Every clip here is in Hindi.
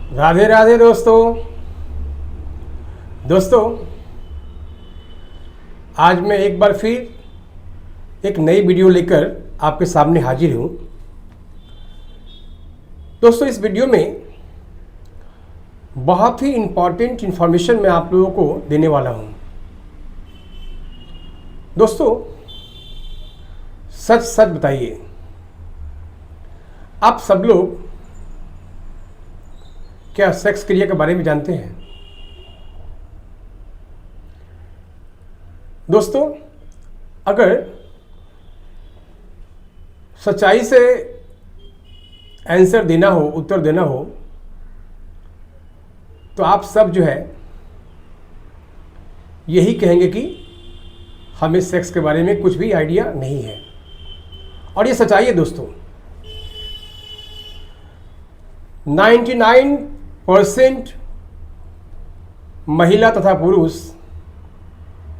राधे राधे दोस्तों आज मैं एक बार फिर एक नई वीडियो लेकर आपके सामने हाजिर हूँ। दोस्तों इस वीडियो में बहुत ही इम्पॉर्टेंट इन्फॉर्मेशन मैं आप लोगों को देने वाला हूँ। दोस्तों सच सच बताइए, आप सब लोग क्या सेक्स क्रिया के बारे में जानते हैं? दोस्तों अगर सच्चाई से आंसर देना हो, उत्तर देना हो, तो आप सब जो है यही कहेंगे कि हमें सेक्स के बारे में कुछ भी आइडिया नहीं है। और ये सच्चाई है दोस्तों। 99% महिला तथा पुरुष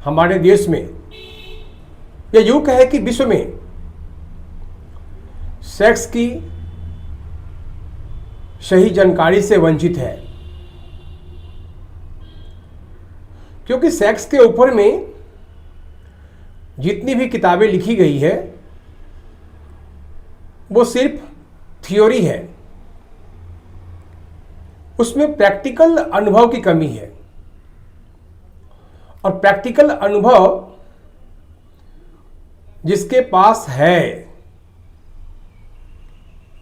हमारे देश में या यूं कहे कि विश्व में सेक्स की सही जानकारी से वंचित है, क्योंकि सेक्स के ऊपर में जितनी भी किताबें लिखी गई है वो सिर्फ थ्योरी है, उसमें प्रैक्टिकल अनुभव की कमी है। और प्रैक्टिकल अनुभव जिसके पास है,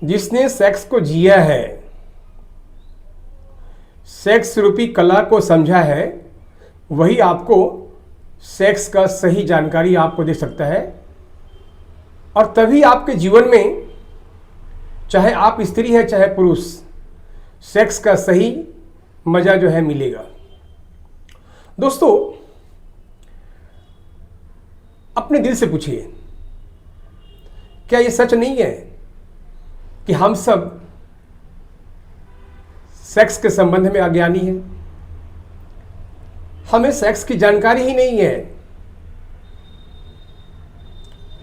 जिसने सेक्स को जिया है, सेक्स रूपी कला को समझा है, वही आपको सेक्स का सही जानकारी आपको दे सकता है। और तभी आपके जीवन में, चाहे आप स्त्री है चाहे पुरुष, सेक्स का सही मजा जो है मिलेगा। दोस्तों अपने दिल से पूछिए, क्या ये सच नहीं है कि हम सब सेक्स के संबंध में अज्ञानी हैं? हमें सेक्स की जानकारी ही नहीं है।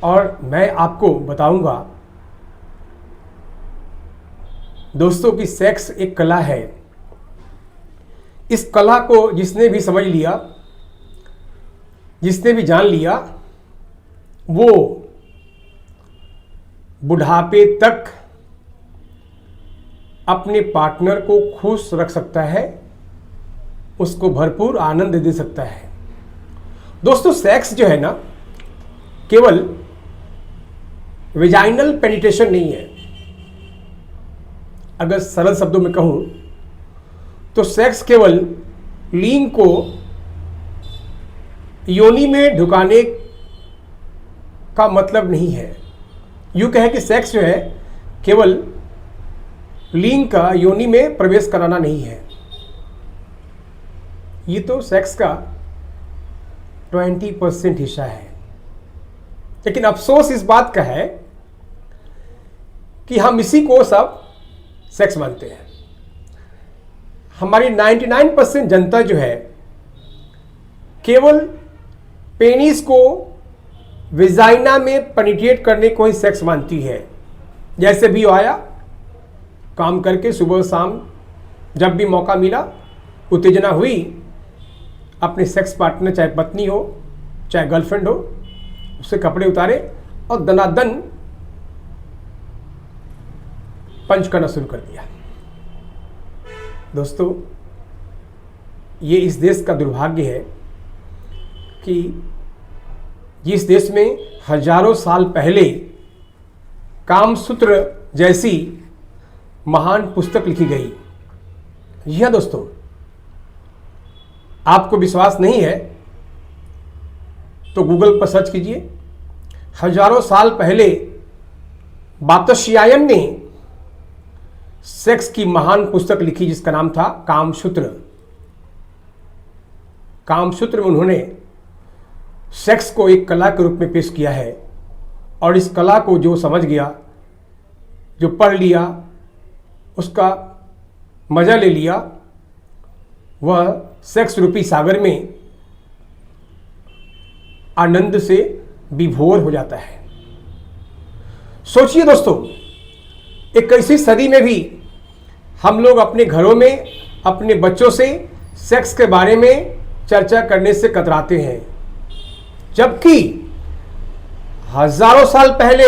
और मैं आपको बताऊंगा दोस्तों कि सेक्स एक कला है। इस कला को जिसने भी समझ लिया, जिसने भी जान लिया, वो बुढ़ापे तक अपने पार्टनर को खुश रख सकता है, उसको भरपूर आनंद दे सकता है। दोस्तों सेक्स जो है ना, केवल वेजाइनल पेनिट्रेशन नहीं है। अगर सरल शब्दों में कहूं तो सेक्स केवल लिंग को योनि में ढुकाने का मतलब नहीं है। यूं कहे कि सेक्स जो है केवल लिंग का योनि में प्रवेश कराना नहीं है। ये तो सेक्स का 20% हिस्सा है। लेकिन अफसोस इस बात का है कि हम इसी को सब सेक्स मानते हैं। हमारी 99% जनता जो है केवल पेनिस को विजाइना में पेनिट्रेट करने को ही सेक्स मानती है। जैसे भी आया काम करके सुबह शाम जब भी मौका मिला, उत्तेजना हुई, अपने सेक्स पार्टनर चाहे पत्नी हो चाहे गर्लफ्रेंड हो, उससे कपड़े उतारे और दनादन पंच करना शुरू कर दिया। दोस्तों ये इस देश का दुर्भाग्य है कि जिस देश में हजारों साल पहले कामसूत्र जैसी महान पुस्तक लिखी गई। जी हाँ दोस्तों, आपको विश्वास नहीं है तो गूगल पर सर्च कीजिए। हजारों साल पहले वात्स्यायन ने सेक्स की महान पुस्तक लिखी जिसका नाम था कामसूत्र। कामसूत्र में उन्होंने सेक्स को एक कला के रूप में पेश किया है। और इस कला को जो समझ गया, जो पढ़ लिया, उसका मजा ले लिया, वह सेक्स रूपी सागर में आनंद से विभोर हो जाता है। सोचिए दोस्तों, 21वीं सदी में भी हम लोग अपने घरों में अपने बच्चों से सेक्स के बारे में चर्चा करने से कतराते हैं, जबकि हजारों साल पहले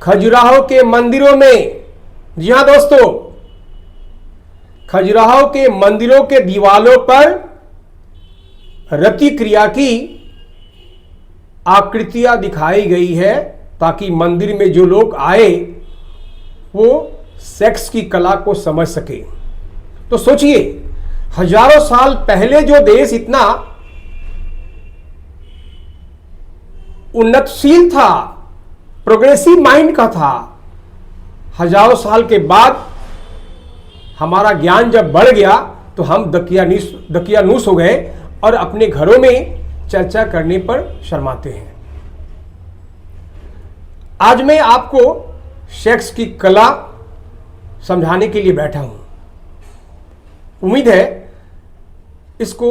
खजुराहो के मंदिरों में, जी हां दोस्तों, खजुराहो के मंदिरों के दीवालों पर रति क्रिया की आकृतियां दिखाई गई है, ताकि मंदिर में जो लोग आए वो सेक्स की कला को समझ सके। तो सोचिए, हजारों साल पहले जो देश इतना उन्नतशील था, प्रोग्रेसिव माइंड का था, हजारों साल के बाद हमारा ज्ञान जब बढ़ गया तो हम दकियानूस हो गए और अपने घरों में चर्चा करने पर शर्माते हैं। आज मैं आपको सेक्स की कला समझाने के लिए बैठा हूं। उम्मीद है इसको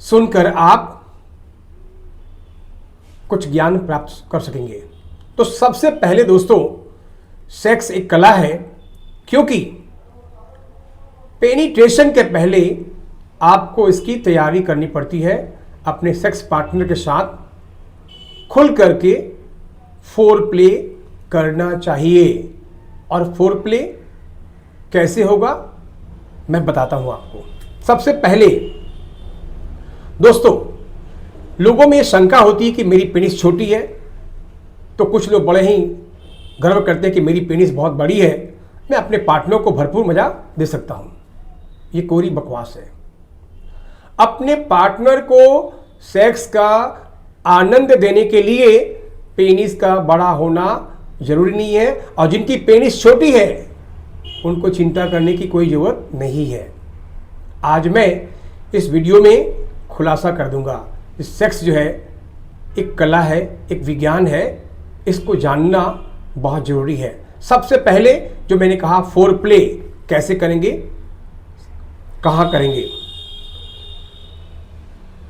सुनकर आप कुछ ज्ञान प्राप्त कर सकेंगे। तो सबसे पहले दोस्तों, सेक्स एक कला है, क्योंकि पेनिट्रेशन के पहले आपको इसकी तैयारी करनी पड़ती है। अपने सेक्स पार्टनर के साथ खुल करके फोर प्ले करना चाहिए। और फोर प्ले कैसे होगा मैं बताता हूं आपको। सबसे पहले दोस्तों, लोगों में शंका होती है कि मेरी पेनिस छोटी है, तो कुछ लोग बड़े ही गर्व करते हैं कि मेरी पेनिस बहुत बड़ी है, मैं अपने पार्टनर को भरपूर मजा दे सकता हूं। ये कोरी बकवास है। अपने पार्टनर को सेक्स का आनंद देने के लिए पेनिस का बड़ा होना जरूरी नहीं है, और जिनकी पेनिस छोटी है उनको चिंता करने की कोई जरूरत नहीं है। आज मैं इस वीडियो में खुलासा कर दूंगा कि सेक्स जो है एक कला है, एक विज्ञान है, इसको जानना बहुत जरूरी है। सबसे पहले जो मैंने कहा, फोर प्ले कैसे करेंगे, कहां करेंगे।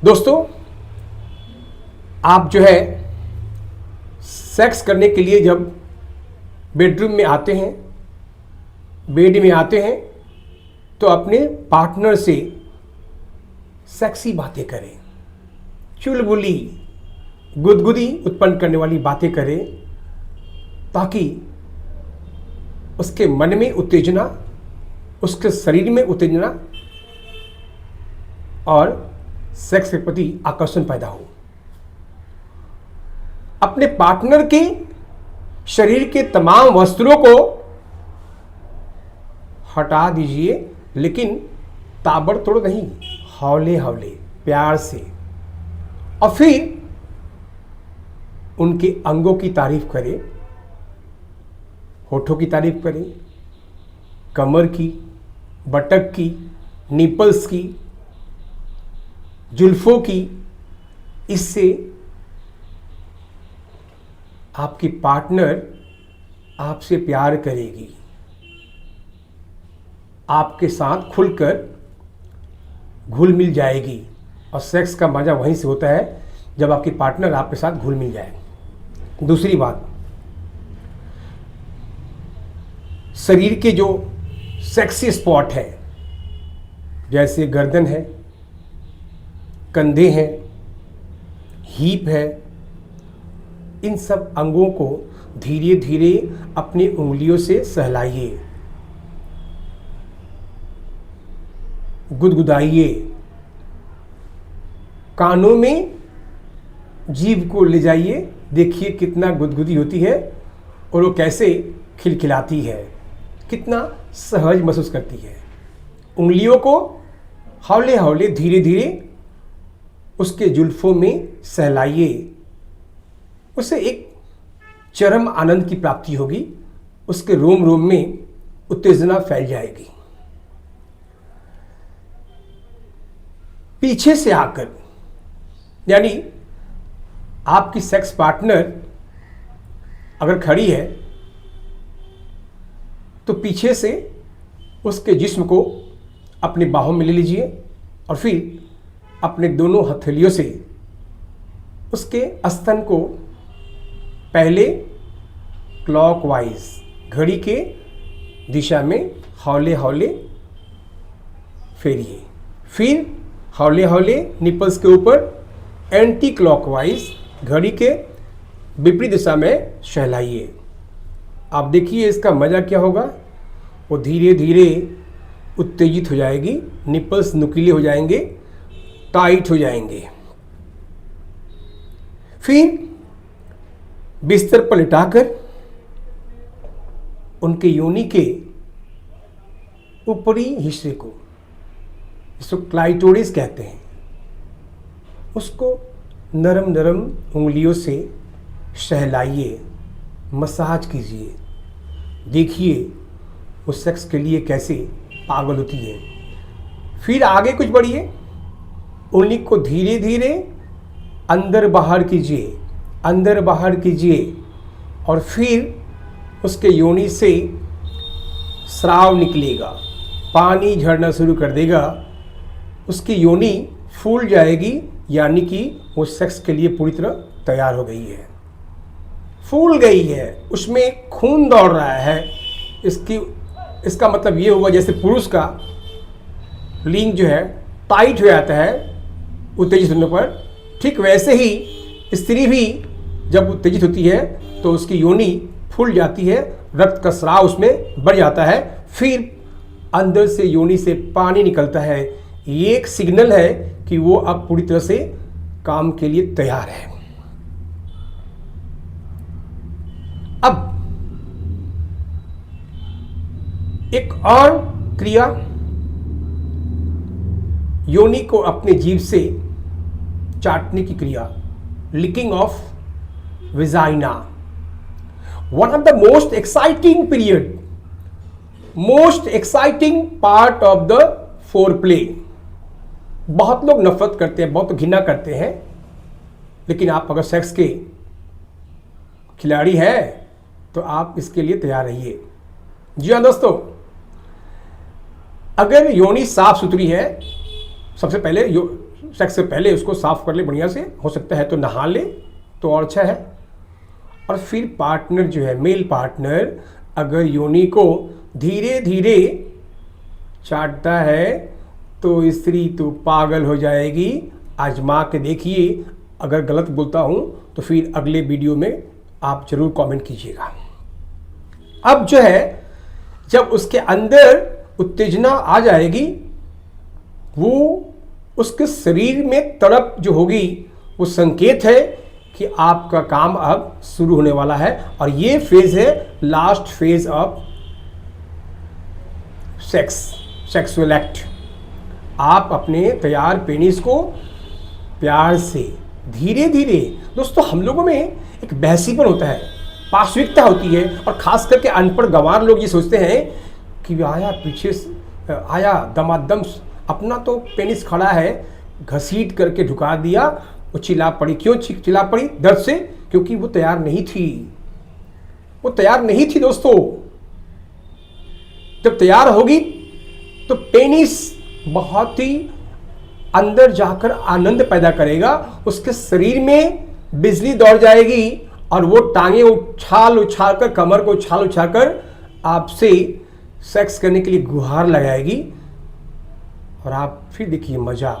दोस्तों, आप जो है सेक्स करने के लिए जब बेडरूम में आते हैं, बेड में आते हैं, तो अपने पार्टनर से सेक्सी बातें करें, चुलबुली गुदगुदी उत्पन्न करने वाली बातें करें, ताकि उसके मन में उत्तेजना, उसके शरीर में उत्तेजना और सेक्स के प्रति आकर्षण पैदा हो। अपने पार्टनर के शरीर के तमाम वस्त्रों को हटा दीजिए, लेकिन ताबड़तोड़ नहीं, हौले हौले प्यार से। और फिर उनके अंगों की तारीफ करें, होठों की तारीफ करें, कमर की, बटक की, निपल्स की, जुल्फों की। इससे आपकी पार्टनर आपसे प्यार करेगी, आपके साथ खुलकर घुल मिल जाएगी। और सेक्स का मजा वहीं से होता है जब आपकी पार्टनर आपके साथ घुल मिल जाए। दूसरी बात, शरीर के जो सेक्सी स्पॉट है, जैसे गर्दन है, कंधे हैं, हीप है, इन सब अंगों को धीरे धीरे अपनी उंगलियों से सहलाइए, गुदगुदाइए। कानों में जीभ को ले जाइए, देखिए कितना गुदगुदी होती है और वो कैसे खिलखिलाती है, कितना सहज महसूस करती है। उंगलियों को हौले हौले धीरे धीरे उसके जुल्फों में सहलाइए, उसे एक चरम आनंद की प्राप्ति होगी, उसके रोम रोम में उत्तेजना फैल जाएगी। पीछे से आकर, यानी आपकी सेक्स पार्टनर अगर खड़ी है तो पीछे से उसके जिस्म को अपनी बाहों में ले लीजिए और फिर अपने दोनों हथेलियों से उसके स्तन को पहले क्लॉकवाइज, घड़ी के दिशा में हौले हौले फेरिए। फिर हौले हौले निपल्स के ऊपर एंटी क्लॉकवाइज घड़ी के विपरीत दिशा में सहलाइए। आप देखिए इसका मज़ा क्या होगा। वो धीरे धीरे उत्तेजित हो जाएगी, निपल्स नुकीले हो जाएंगे, टाइट हो जाएंगे। फिर बिस्तर पर लिटाकर उनके योनि के ऊपरी हिस्से को, इसको क्लाइटोरिस कहते हैं, उसको नरम नरम उंगलियों से सहलाइए, मसाज कीजिए। देखिए वो सेक्स के लिए कैसे पागल होती है। फिर आगे कुछ बढ़िए, उंगली को धीरे धीरे अंदर बाहर कीजिए, अंदर बाहर कीजिए, और फिर उसके योनि से स्राव निकलेगा, पानी झड़ना शुरू कर देगा, उसकी योनि फूल जाएगी, यानी कि वो सेक्स के लिए पूरी तरह तैयार हो गई है, फूल गई है, उसमें खून दौड़ रहा है। इसका मतलब ये हुआ जैसे पुरुष का लिंग जो है टाइट हो जाता है उत्तेजित होने पर, ठीक वैसे ही स्त्री भी जब उत्तेजित होती है तो उसकी योनि फूल जाती है, रक्त का स्राव उसमें बढ़ जाता है, फिर अंदर से योनि से पानी निकलता है। ये एक सिग्नल है कि वो अब पूरी तरह से काम के लिए तैयार है। अब एक और क्रिया, योनि को अपने जीभ से चाटने की क्रिया, licking of vagina. One of the most exciting period, most exciting part of the foreplay. बहुत लोग नफरत करते हैं, बहुत घृणा करते हैं, लेकिन आप अगर सेक्स के खिलाड़ी हैं तो आप इसके लिए तैयार रहिए। जी हाँ दोस्तों, अगर योनि साफ सुथरी है, सबसे पहले सेक्स से पहले उसको साफ कर ले बढ़िया से, हो सकता है तो नहा ले तो और अच्छा है। और फिर पार्टनर जो है, मेल पार्टनर, अगर योनि को धीरे धीरे चाटता है तो स्त्री तो पागल हो जाएगी। आजमा के देखिए, अगर गलत बोलता हूं तो फिर अगले वीडियो में आप जरूर कमेंट कीजिएगा। अब जो है, जब उसके अंदर उत्तेजना आ जाएगी, वो उसके शरीर में तड़प जो होगी, वो संकेत है कि आपका काम अब शुरू होने वाला है। और ये फेज है last phase of sexual act. आप अपने तैयार पेनिस को प्यार से धीरे धीरे, दोस्तों हम लोगों में एक बहसीपन होता है, पार्श्विकता होती है, और खास करके अनपढ़ गंवार लोग ये सोचते हैं कि आया पीछे आया दमादम, अपना तो पेनिस खड़ा है, घसीट करके झुका दिया, वो चिल्ला पड़ी। क्यों चिल्ला पड़ी? दर्द से, क्योंकि वो तैयार नहीं थी, वो तैयार नहीं थी दोस्तों। जब तैयार होगी तो पेनिस बहुत ही अंदर जाकर आनंद पैदा करेगा, उसके शरीर में बिजली दौड़ जाएगी, और वो टांगे उछाल उछाल कर, कमर को उछाल उछाल कर आपसे सेक्स करने के लिए गुहार लगाएगी। और आप फिर देखिए मज़ा,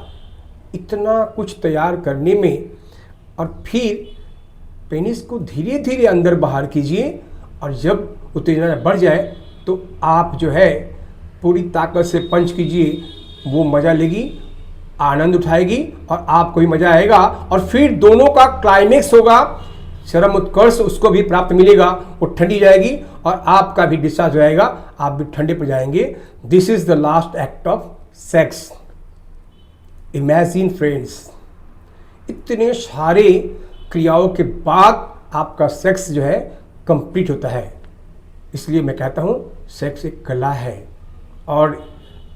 इतना कुछ तैयार करने में। और फिर पेनिस को धीरे धीरे अंदर बाहर कीजिए, और जब उत्तेजना बढ़ जाए तो आप जो है पूरी ताकत से पंच कीजिए, वो मज़ा लेगी, आनंद उठाएगी, और आपको भी मज़ा आएगा। और फिर दोनों का क्लाइमेक्स होगा, चरम उत्कर्ष उसको भी प्राप्त मिलेगा, वो ठंडी जाएगी और आपका भी डिस्चार्ज हो जाएगा, आप भी ठंडे पर जाएंगे। This is the last act of sex. Imagine friends, इतने सारे क्रियाओं के बाद आपका सेक्स जो है कंप्लीट होता है। इसलिए मैं कहता हूँ सेक्स एक कला है, और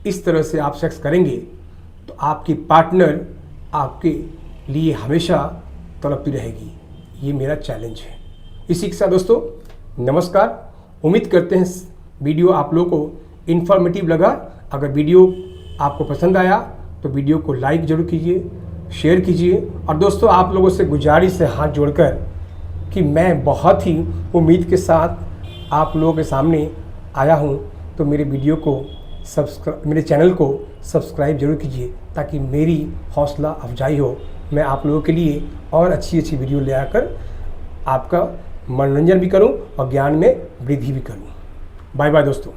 इस तरह से आप सेक्स करेंगे तो आपकी पार्टनर आपके लिए हमेशा तड़पती रहेगी। ये मेरा चैलेंज है। इसी के साथ दोस्तों नमस्कार। उम्मीद करते हैं वीडियो आप लोगों को इन्फॉर्मेटिव लगा। अगर वीडियो आपको पसंद आया तो वीडियो को लाइक जरूर कीजिए, शेयर कीजिए। और दोस्तों आप लोगों से गुजारिश है हाथ जोड़कर कि मैं बहुत ही उम्मीद के साथ आप लोगों के सामने आया हूँ तो मेरे वीडियो को मेरे चैनल को सब्सक्राइब जरूर कीजिए, ताकि मेरी हौसला अफजाई हो, मैं आप लोगों के लिए और अच्छी अच्छी वीडियो ले आकर आपका मनोरंजन भी करूं और ज्ञान में वृद्धि भी करूं। बाय बाय दोस्तों।